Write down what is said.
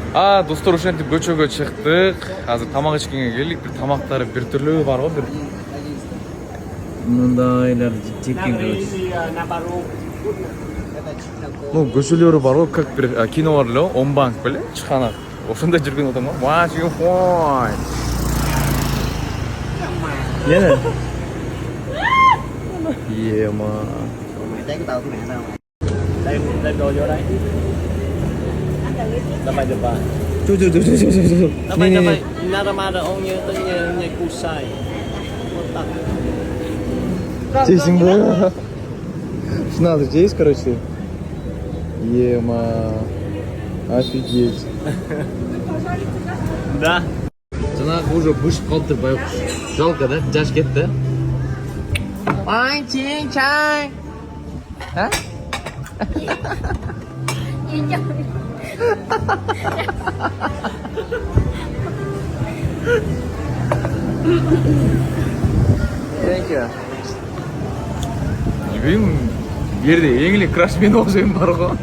Достор ошентип көчөгө чыктык. Азыр тамак ичкенге келдик. Бир тамактары бир түрлүү бар го, бир мындайлар теккен көчө. Ну, көчөлөрү бар го, как бир кино бар эле, Омбанк беле, чыканак. Ошондой жүргөн адам го. Watching fine. Нені? Ема. Đấy cái tàu của mẹ sao mà. Đây đồ vô đây. Давай. Chú. Давай. Надо он не кусай. Вот так. Честно говоря. Надо здесь, короче. Ема. Офигеть. Да. Жаңағы уже бышып қалып тұр, байқұс. Жалко, да? Жаш кетті. Ай, чен, чай. А? Thank you. Білмеймін, берде ең еле краш мен оқжайым бар ғой.